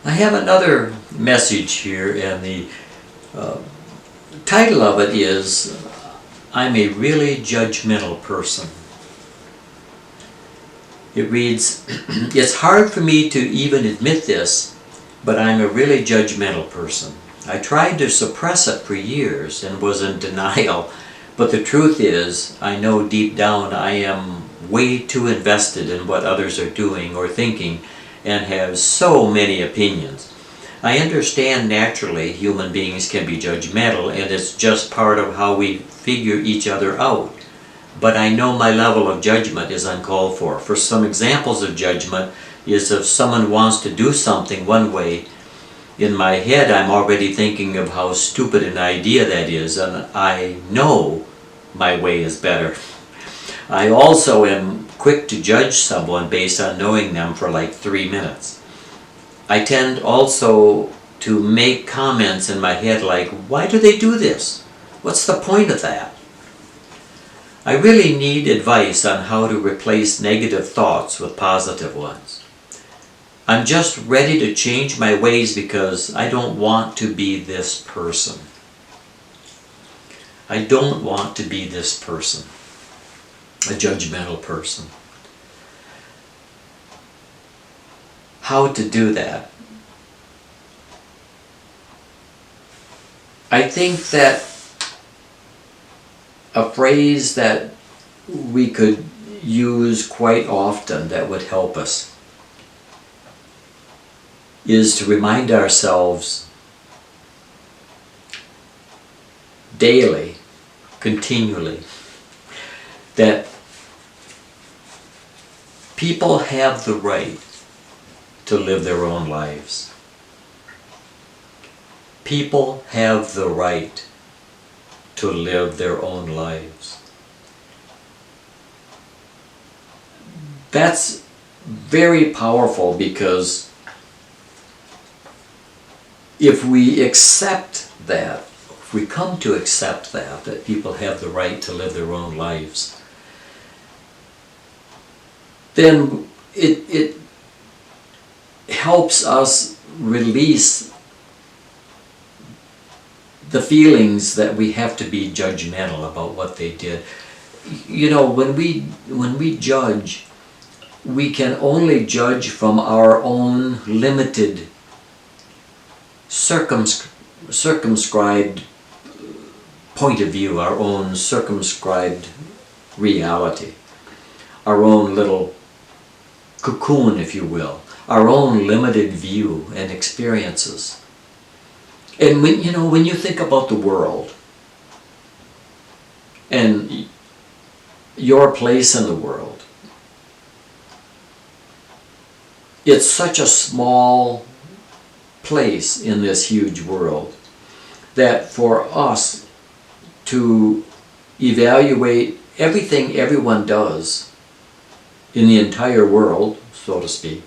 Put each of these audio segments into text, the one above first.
I have another message here, and the title of it is, I'm a really judgmental person. It reads, it's hard for me to even admit this, but I'm a really judgmental person. I tried to suppress it for years and was in denial, but the truth is, I know deep down I am way too invested in what others are doing or thinking and have so many opinions. I understand naturally human beings can be judgmental, and it's just part of how we figure each other out. But I know my level of judgment is uncalled for. For some examples of judgment is if someone wants to do something one way, in my head I'm already thinking of how stupid an idea that is, and I know my way is better. I also am quick to judge someone based on knowing them for like 3 minutes. I tend also to make comments in my head like, why do they do this? What's the point of that? I really need advice on how to replace negative thoughts with positive ones. I'm just ready to change my ways because I don't want to be this person. I don't want to be this person, a judgmental person. How to do that? I think that a phrase that we could use quite often that would help us is to remind ourselves daily, continually, that people have the right to live their own lives. People have the right to live their own lives. That's very powerful, because if we accept that, if we come to accept that people have the right to live their own lives, then it helps us release the feelings that we have to be judgmental about what they did. You know, when we judge, we can only judge from our own limited, circumscribed point of view, our own circumscribed reality, our own little cocoon, if you will, our own limited view and experiences. And when you think about the world and your place in the world, it's such a small place in this huge world that for us to evaluate everything everyone does in the entire world, so to speak,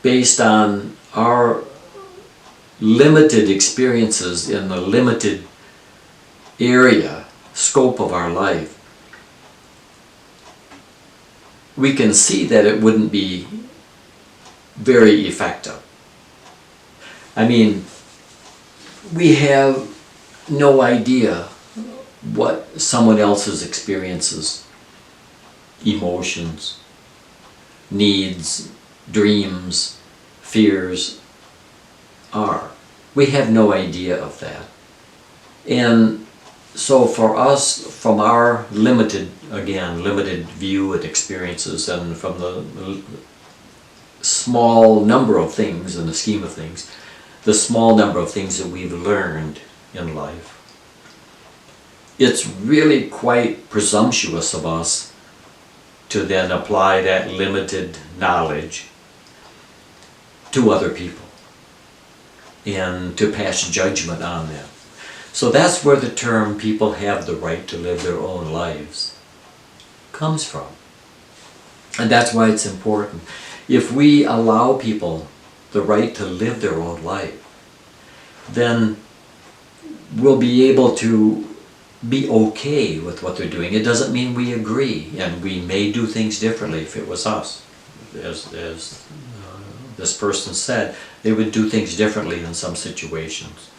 based on our limited experiences in the limited area, scope of our life, we can see that it wouldn't be very effective. I mean, we have no idea what someone else's experiences, emotions, needs, dreams, fears are. We have no idea of that. And so for us, from our limited view and experiences, and from the small number of things in the scheme of things, the small number of things that we've learned in life, it's really quite presumptuous of us to then apply that limited knowledge to other people and to pass judgment on them. So that's where the term "people have the right to live their own lives" comes from. And that's why it's important. If we allow people the right to live their own life, then we'll be able to be okay with what they're doing. It doesn't mean we agree, and we may do things differently if it was us, as this person said, they would do things differently in some situations.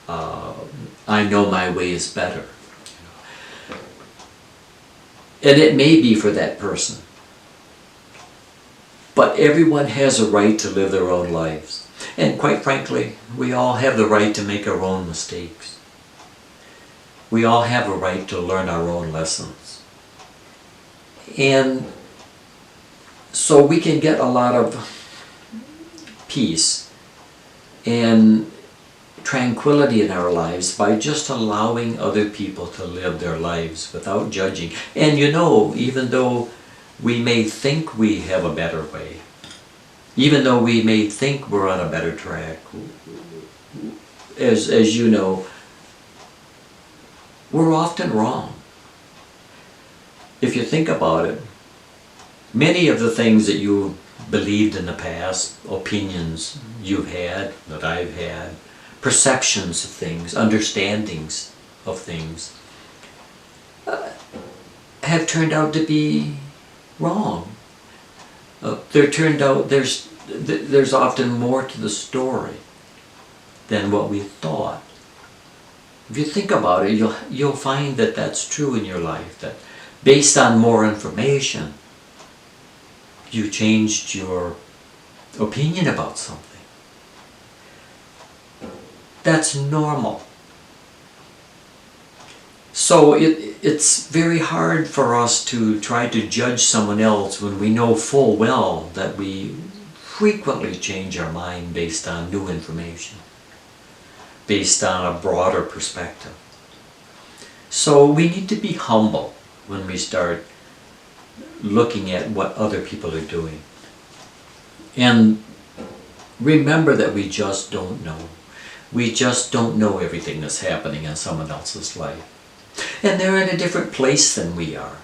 I know my way is better. And it may be for that person. But everyone has a right to live their own lives. And quite frankly, we all have the right to make our own mistakes. We all have a right to learn our own lessons. And so we can get a lot of peace and tranquility in our lives by just allowing other people to live their lives without judging. And you know, even though we may think we have a better way, even though we may think we're on a better track, as you know, we're often wrong. If you think about it, many of the things that you believed in the past, opinions you've had, that I've had, perceptions of things, understandings of things, have turned out to be wrong. There's often more to the story than what we thought. If you think about it, you'll find that that's true in your life, that based on more information, you changed your opinion about something. That's normal. So it's very hard for us to try to judge someone else when we know full well that we frequently change our mind based on new information, based on a broader perspective. So we need to be humble when we start looking at what other people are doing. And remember that we just don't know. We just don't know everything that's happening in someone else's life. And they're in a different place than we are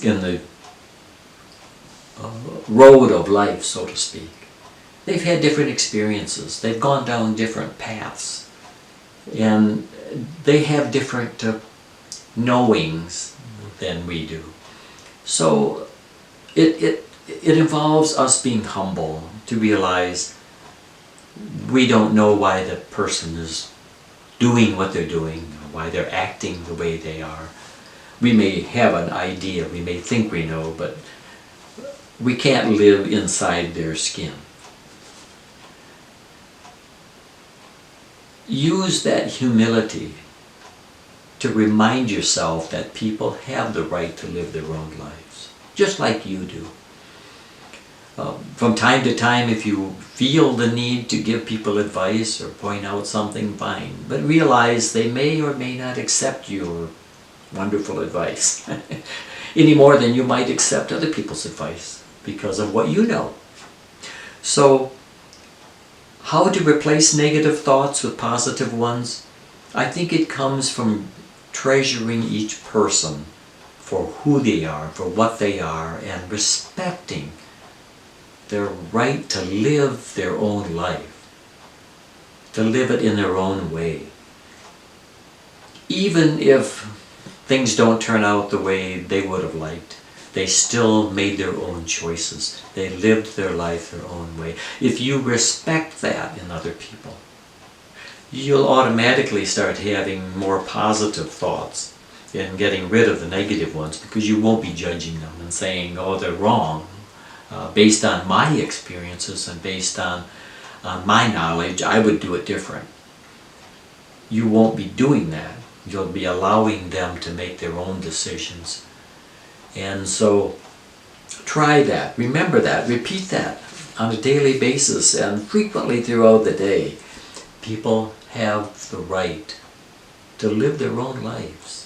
in the road of life, so to speak. They've had different experiences. They've gone down different paths. And they have different knowings than we do. So it involves us being humble to realize we don't know why the person is doing what they're doing, why they're acting the way they are. We may have an idea, we may think we know, but we can't live inside their skin. Use that humility to remind yourself that people have the right to live their own lives, just like you do. From time to time, if you feel the need to give people advice or point out something, fine. But realize they may or may not accept your wonderful advice any more than you might accept other people's advice because of what you know. So, how to replace negative thoughts with positive ones? I think it comes from treasuring each person for who they are, for what they are, and respecting their right to live their own life, to live it in their own way. Even if things don't turn out the way they would have liked, they still made their own choices. They lived their life their own way. If you respect that in other people, you'll automatically start having more positive thoughts and getting rid of the negative ones because you won't be judging them and saying, oh, they're wrong. Based on my experiences and based on my knowledge, I would do it different. You won't be doing that. You'll be allowing them to make their own decisions. And so try that. Remember that. Repeat that on a daily basis and frequently throughout the day. People have the right to live their own lives.